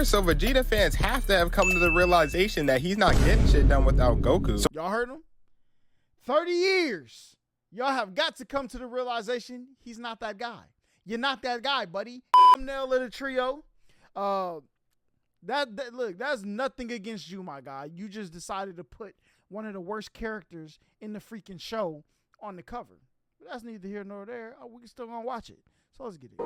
So Vegeta fans have to have come to the realization that he's not getting shit done without Goku. So y'all heard him? 30 years. Y'all have got to come to the realization he's not that guy. You're not that guy, buddy. Thumbnail of the trio. Look, that's nothing against you, my guy. You just decided to put one of the worst characters in the freaking show on the cover. But that's neither here nor there. We still gonna watch it. So let's get it.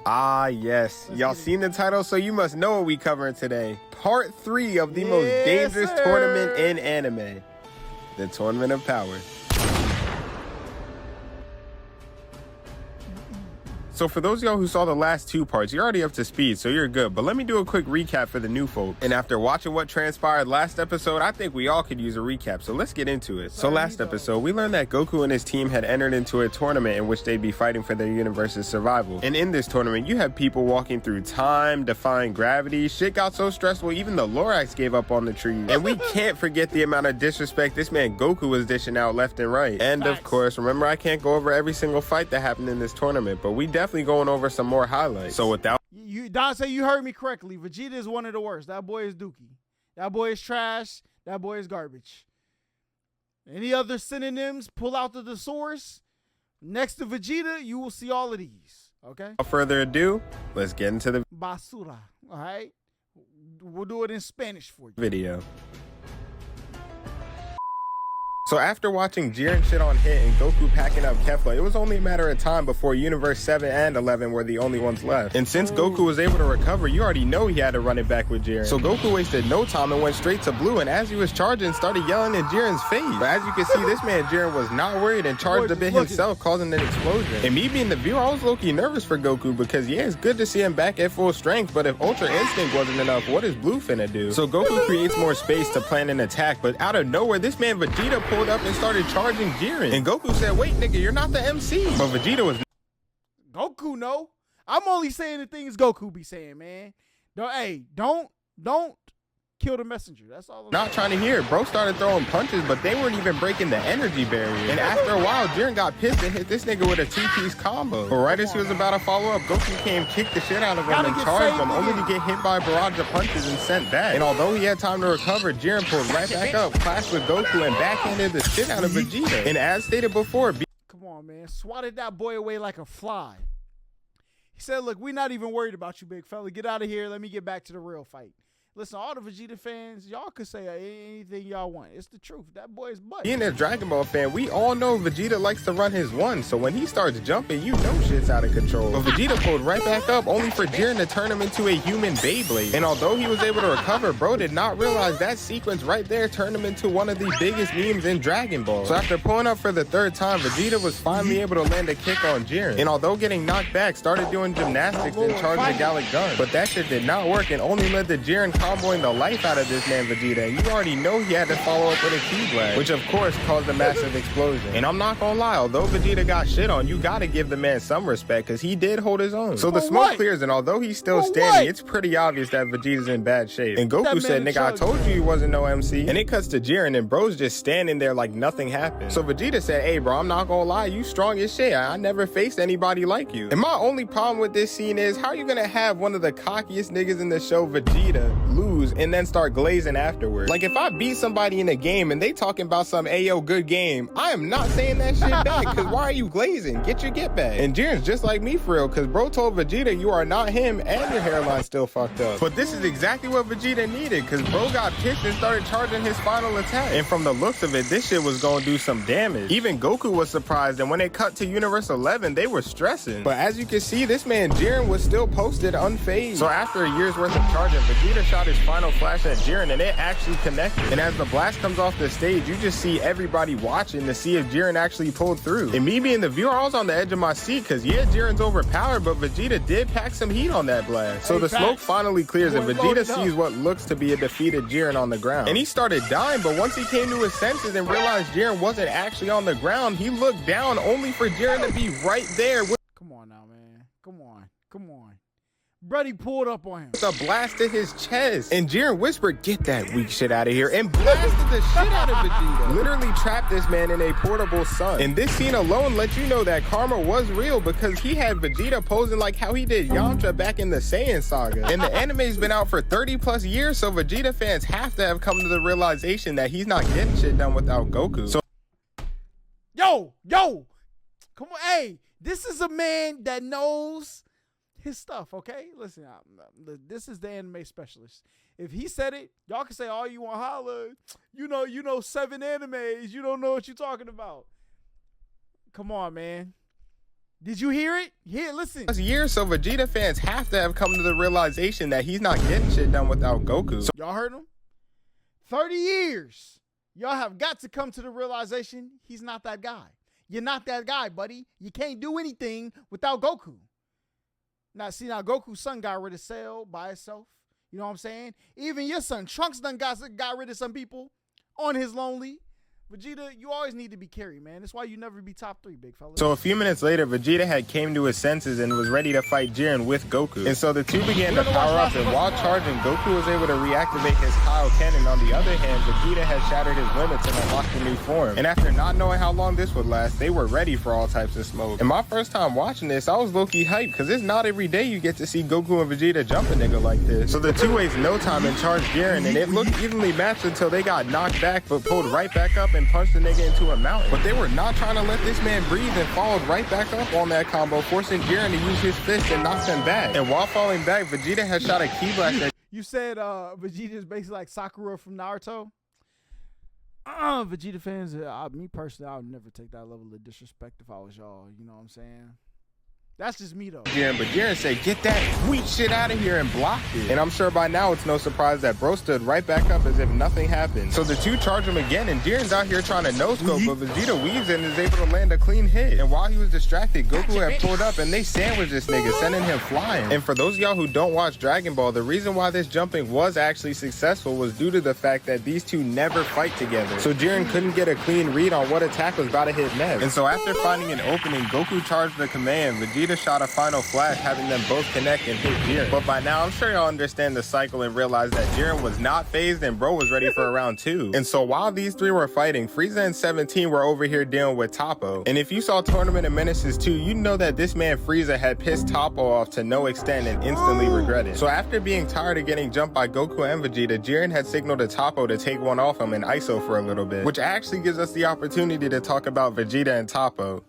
Ah, yes. Y'all seen the title, so you must know what we covering today. Part 3 of the most dangerous tournament in anime. The Tournament of Power. So for those of y'all who saw the last 2 parts, you're already up to speed, so you're good. But let me do a quick recap for the new folk. And after watching what transpired last episode, I think we all could use a recap, so let's get into it. So last episode, we learned that Goku and his team had entered into a tournament in which they'd be fighting for their universe's survival. And in this tournament, you have people walking through time, defying gravity. Shit got so stressful, even the Lorax gave up on the trees. And we can't forget the amount of disrespect this man Goku was dishing out left and right. And of course, remember, I can't go over every single fight that happened in this tournament, but we definitely going over some more highlights. So without Dante, you heard me correctly. Vegeta is one of the worst. That boy is dookie. That boy is trash. That boy is garbage. Any other synonyms, pull out the source. Next to Vegeta, you will see all of these. Okay? Without further ado, let's get into the basura. All right? We'll do it in Spanish for you. Video. So after watching Jiren shit on Hit and Goku packing up Kefla, it was only a matter of time before Universe 7 and 11 were the only ones left. And since Goku was able to recover, you already know he had to run it back with Jiren. So Goku wasted no time and went straight to Blue, and as he was charging, started yelling in Jiren's face. But as you can see, this man Jiren was not worried and charged a bit himself, causing an explosion. And me being the viewer, I was low-key nervous for Goku because yeah, it's good to see him back at full strength, but if Ultra Instinct wasn't enough, what is Blue finna do? So Goku creates more space to plan an attack, but out of nowhere, this man Vegeta pulled up and started charging Jiren. And Goku said, wait, nigga, you're not the MC. But Vegeta was... Goku, no. I'm only saying the things Goku be saying, man. Don't kill the messenger. That's all. Not trying to hear it. Bro started throwing punches, but they weren't even breaking the energy barrier. And after a while, Jiren got pissed and hit this nigga with a 2-piece combo. But right as he was about to follow up, Goku came, kicked the shit out of him, and charged him, only to get hit by a barrage of punches and sent back. And although he had time to recover, Jiren pulled right back up, clashed with Goku, and backhanded the shit out of Vegeta. And as stated before, come on, man, swatted that boy away like a fly. He said, look, we're not even worried about you, big fella. Get out of here. Let me get back to the real fight. Listen, all the Vegeta fans, y'all could say anything y'all want. It's the truth. That boy's butt. Being a Dragon Ball fan, we all know Vegeta likes to run his one, so when he starts jumping, you know shit's out of control. But Vegeta pulled right back up, only for Jiren to turn him into a human Beyblade. And although he was able to recover, bro did not realize that sequence right there turned him into one of the biggest memes in Dragon Ball. So after pulling up for the 3rd time, Vegeta was finally able to land a kick on Jiren. And although getting knocked back, started doing gymnastics and charging the Gallic Gun. But that shit did not work and only led to Jiren comboing the life out of this man Vegeta, and you already know he had to follow up with a key blast, which of course caused a massive explosion. And I'm not gonna lie, although Vegeta got shit on, you gotta give the man some respect because he did hold his own. So the smoke clears, and although he's still standing, it's pretty obvious that Vegeta's in bad shape. And Goku said, nigga, I told you he wasn't no MC. And it cuts to Jiren, and bro's just standing there like nothing happened. So Vegeta said, hey bro, I'm not gonna lie, you strong as shit. I never faced anybody like you. And my only problem with this scene is, how are you gonna have one of the cockiest niggas in the show, Vegeta, lose and then start glazing afterwards? Like, if I beat somebody in a game and they talking about some ayo good game, I am not saying that shit back, because why are you glazing? Get your get back. And Jiren's just like me for real, because bro told Vegeta you are not him and your hairline's still fucked up. But this is exactly what Vegeta needed, because bro got pissed and started charging his final attack. And from the looks of it, this shit was gonna do some damage. Even Goku was surprised, and when it cut to Universe 11, they were stressing. But as you can see, this man Jiren was still posted unfazed. So after a year's worth of charging, Vegeta shot his final final flash at Jiren, and it actually connected. And as the blast comes off the stage, you just see everybody watching to see if Jiren actually pulled through. And me being the viewer, I was on the edge of my seat because yeah, Jiren's overpowered, but Vegeta did pack some heat on that blast. So the smoke finally clears and Vegeta sees what looks to be a defeated Jiren on the ground. And he started dying, but once he came to his senses and realized Jiren wasn't actually on the ground, he looked down only for Jiren to be right there with— Come on now, man. Come on. Come on. Brody pulled up on him. a blast to his chest. And Jiren whispered, "Get that weak shit out of here," and blasted the shit out of Vegeta. Literally trapped this man in a portable sun. And this scene alone lets you know that karma was real because he had Vegeta posing like how he did Yamcha back in the Saiyan saga. And the anime's been out for 30 plus years, so Vegeta fans have to have come to the realization that he's not getting shit done without Goku. So Yo, come on. Hey, this is a man that knows his stuff, okay? Listen, this is the anime specialist. If he said it, y'all can say all you want, Holla. You know 7 animes. You don't know what you're talking about. Come on, man. Did you hear it? Here, listen. Years, so Vegeta fans have to have come to the realization that he's not getting shit done without Goku. So y'all heard him? 30 years. Y'all have got to come to the realization he's not that guy. You're not that guy, buddy. You can't do anything without Goku. Now, Goku's son got rid of Cell by itself. You know what I'm saying? Even your son, Trunks, done got rid of some people on his lonely. Vegeta, you always need to be carried, man. That's why you never be top 3, big fella. So a few minutes later, Vegeta had came to his senses and was ready to fight Jiren with Goku. And so the two began to power up, and while charging, Goku was able to reactivate his Kaioken. On the other hand, Vegeta had shattered his limits and unlocked a new form. And after not knowing how long this would last, they were ready for all types of smoke. And my first time watching this, I was low-key hyped because it's not every day you get to see Goku and Vegeta jump a nigga like this. So the two wasted no time and charged Jiren, and it looked evenly matched until they got knocked back but pulled right back up and punched the nigga into a mountain. But they were not trying to let this man breathe and followed right back up on that combo, forcing Jiren to use his fist and knock them back. And while falling back, Vegeta had shot a ki blast at— You said Vegeta is basically like Sakura from Naruto? Vegeta fans, me personally, I would never take that level of disrespect if I was y'all. You know what I'm saying? That's just me, though. Jiren, but Jiren said, "Get that weak shit out of here," and blocked it. And I'm sure by now it's no surprise that bro stood right back up as if nothing happened. So the two charge him again, and Jiren's out here trying to no-scope, but Vegeta weaves in and is able to land a clean hit. And while he was distracted, Goku had pulled up, and they sandwiched this nigga, sending him flying. And for those of y'all who don't watch Dragon Ball, the reason why this jumping was actually successful was due to the fact that these two never fight together. So Jiren couldn't get a clean read on what attack was about to hit next. And so after finding an opening, Goku charged the command. Vegeta shot a final flash, having them both connect and hit Jiren. But by now, I'm sure y'all understand the cycle and realize that Jiren was not phased and bro was ready for round 2. And so while these three were fighting, Frieza and 17 were over here dealing with Toppo. And if you saw Tournament of Menaces 2, you know that this man Frieza had pissed Toppo off to no extent and instantly regretted. So after being tired of getting jumped by Goku and Vegeta, Jiren had signaled to Toppo to take one off him and ISO for a little bit, which actually gives us the opportunity to talk about Vegeta and Toppo.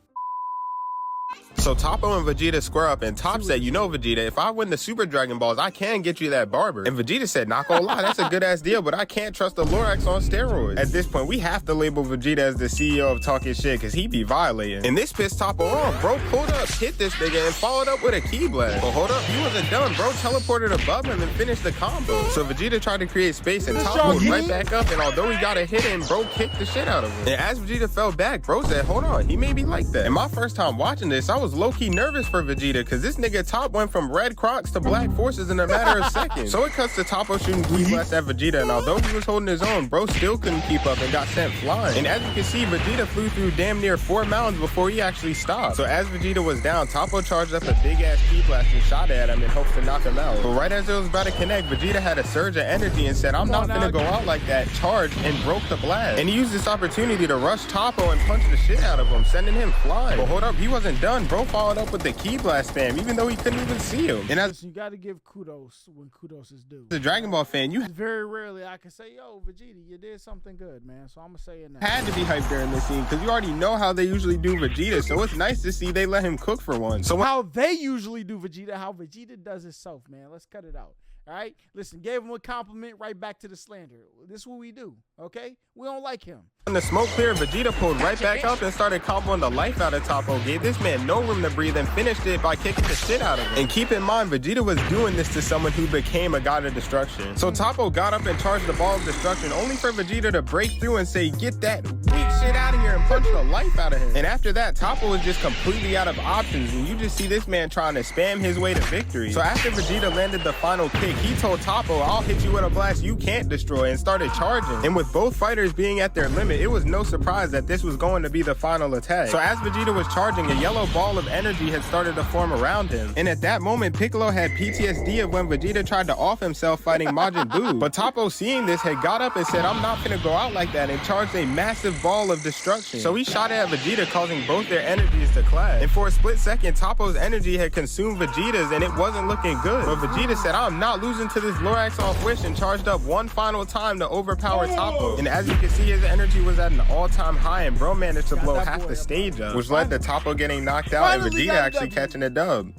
So Toppo and Vegeta square up, and Top said, "You know, Vegeta, if I win the Super Dragon Balls, I can get you that barber." And Vegeta said, "Not gonna lie, that's a good ass deal, but I can't trust the Lorax on steroids." At this point, we have to label Vegeta as the CEO of talking shit, cause he be violating. And this pissed Toppo off. Bro pulled up, hit this nigga, and followed up with a ki blast. But hold up, he wasn't done. Bro teleported above him and finished the combo. So Vegeta tried to create space, and Toppo was right back up, and although he got a hit in, bro kicked the shit out of him. And as Vegeta fell back, bro said, "Hold on, he may be like that." And my first time watching this, I was low-key nervous for Vegeta, because this nigga Top went from red Crocs to black forces in a matter of seconds. So it cuts to Toppo shooting ki blast at Vegeta, and although he was holding his own, bro still couldn't keep up and got sent flying. And as you can see, Vegeta flew through damn near 4 mountains before he actually stopped. So as Vegeta was down, Toppo charged up a big ass ki blast and shot at him in hopes to knock him out. But right as it was about to connect, Vegeta had a surge of energy and said, "I'm not gonna go out like that," charged and broke the blast. And he used this opportunity to rush Toppo and punch the shit out of him, sending him flying. But hold up, he wasn't done. Bro followed up with the ki blast spam, even though he couldn't even see him. And as you got to give kudos when kudos is due. As a Dragon Ball fan, you very rarely I can say, "Yo, Vegeta, you did something good, man." So I'm gonna say it now. Had to be hyped during this scene because you already know how they usually do Vegeta, so it's nice to see they let him cook for once. So how they usually do Vegeta, how Vegeta does himself, man. Let's cut it out. All right, listen, gave him a compliment, right back to the slander. This is what we do, okay? We don't like him. When the smoke cleared, Vegeta pulled right back up and started comboing the life out of Toppo, gave this man no room to breathe, and finished it by kicking the shit out of him. And keep in mind, Vegeta was doing this to someone who became a god of destruction. So Toppo got up and charged the ball of destruction, only for Vegeta to break through and say, "Get that weak shit out of here," and punch the life out of him. And after that, Toppo was just completely out of options, and you just see this man trying to spam his way to victory. So after Vegeta landed the final kick, he told Toppo, "I'll hit you with a blast you can't destroy," and started charging. And with both fighters being at their limit, it was no surprise that this was going to be the final attack. So as Vegeta was charging, a yellow ball of energy had started to form around him. And at that moment, Piccolo had PTSD of when Vegeta tried to off himself fighting Majin Buu. But Toppo, seeing this, had got up and said, "I'm not gonna go out like that," and charged a massive ball of destruction. So he shot it at Vegeta, causing both their energies to clash. And for a split second, Toppo's energy had consumed Vegeta's, and it wasn't looking good. But Vegeta said, "I'm not losing to this Lorax off wish," and charged up one final time to overpower Toppo. And as you can see, his energy was at an all-time high, and bro managed to blow half the stage up, which led to Toppo getting knocked out and Vegeta actually catching a dub.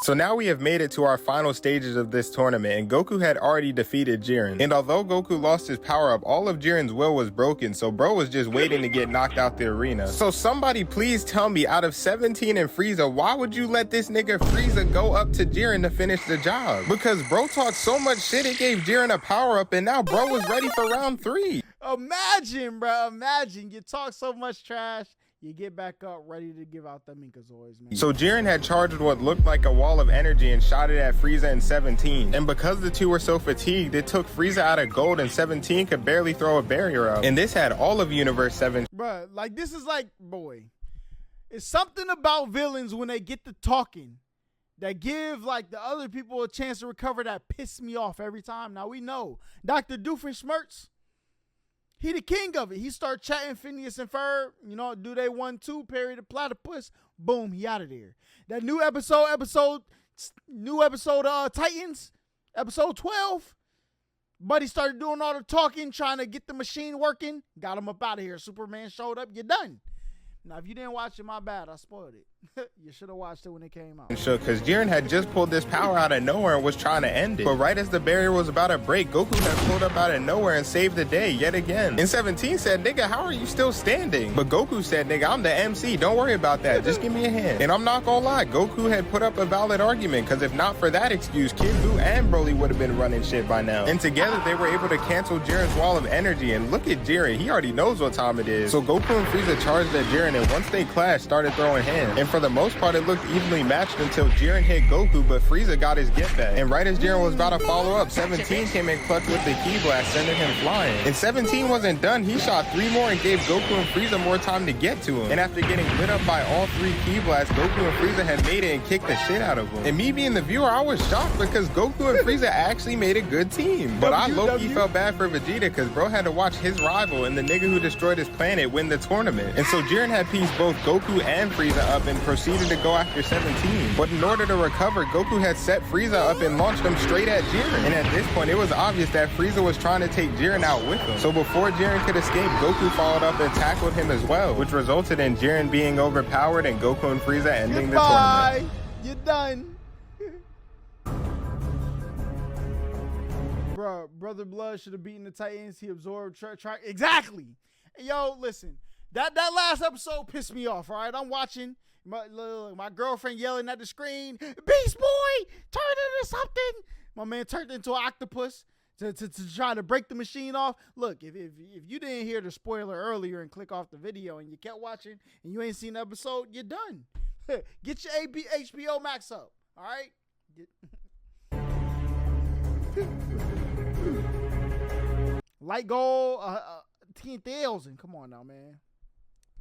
So now we have made it to our final stages of this tournament, and Goku had already defeated Jiren. And although Goku lost his power-up, all of Jiren's will was broken, so bro was just waiting to get knocked out the arena. So somebody please tell me, out of 17 and Frieza, why would you let this nigga Frieza go up to Jiren to finish the job? Because bro talked so much shit, it gave Jiren a power-up, and now bro was ready for round 3. Imagine, bro, imagine you talk so much trash, you get back up ready to give out the Minkazoids, man. So Jiren had charged what looked like a wall of energy and shot it at Frieza in 17. And because the two were so fatigued, it took Frieza out of gold, and 17 could barely throw a barrier up. And this had all of Universe 7. Bruh, like this is like, boy, it's something about villains when they get to talking that give like the other people a chance to recover that piss me off every time. Now we know Dr. Doofenshmirtz, he the king of it. He start chatting Phineas and Ferb, you know, do they 1-2, Perry the Platypus, boom, he out of there. That new episode Titans, episode 12, Buddy started doing all the talking, trying to get the machine working, got him up out of here. Superman showed up, you're done. Now, if you didn't watch it, my bad, I spoiled it. You should have watched it when it came out. Sure, because Jiren had just pulled this power out of nowhere and was trying to end it. But right as the barrier was about to break, Goku had pulled up out of nowhere and saved the day yet again. And 17 said, "Nigga, how are you still standing?" But Goku said, "Nigga, I'm the MC. Don't worry about that. Just give me a hand." And I'm not gonna lie, Goku had put up a valid argument, because if not for that excuse, Kid Buu and Broly would have been running shit by now. And together, they were able to cancel Jiren's wall of energy. And look at Jiren. He already knows what time it is. So Goku and Frieza charged at Jiren, and once they clashed, started throwing hands. And for the most part, it looked evenly matched until Jiren hit Goku, but Frieza got his get back. And right as Jiren was about to follow up, 17 came in clutch with the Ki Blast, sending him flying. And 17 wasn't done. He shot 3 more and gave Goku and Frieza more time to get to him. And after getting lit up by all 3 Ki Blasts, Goku and Frieza had made it and kicked the shit out of him. And me being the viewer, I was shocked because Goku and Frieza actually made a good team. But I low-key felt bad for Vegeta because bro had to watch his rival and the nigga who destroyed his planet win the tournament. And so Jiren had pieced both Goku and Frieza up and proceeded to go after 17. But in order to recover, Goku had set Frieza up and launched him straight at Jiren. And at this point, it was obvious that Frieza was trying to take Jiren out with him. So before Jiren could escape, Goku followed up and tackled him as well, which resulted in Jiren being overpowered and Goku and Frieza ending the tournament. You're done. Bro, Brother Blood should have beaten the Titans. He absorbed track. Exactly. Yo, listen. That last episode pissed me off, all right? I'm watching my girlfriend yelling at the screen, "Beast Boy, turn into something!" My man turned into an octopus to try to break the machine off. Look, if you didn't hear the spoiler earlier and click off the video and you kept watching and you ain't seen the episode, you're done. Get your HBO Max up, all right? Light gold, 10,000. Come on now, man.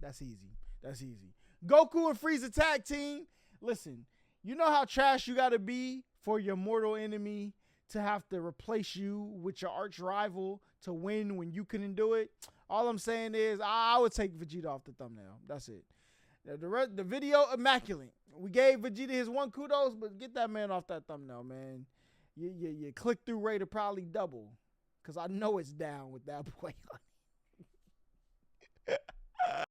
That's easy. That's easy. Goku and Frieza tag team. Listen, you know how trash you got to be for your mortal enemy to have to replace you with your arch rival to win when you couldn't do it? All I'm saying is I would take Vegeta off the thumbnail. That's it. The video, immaculate. We gave Vegeta his 1 kudos, but get that man off that thumbnail, man. Your click-through rate will probably double, because I know it's down with that boy on it.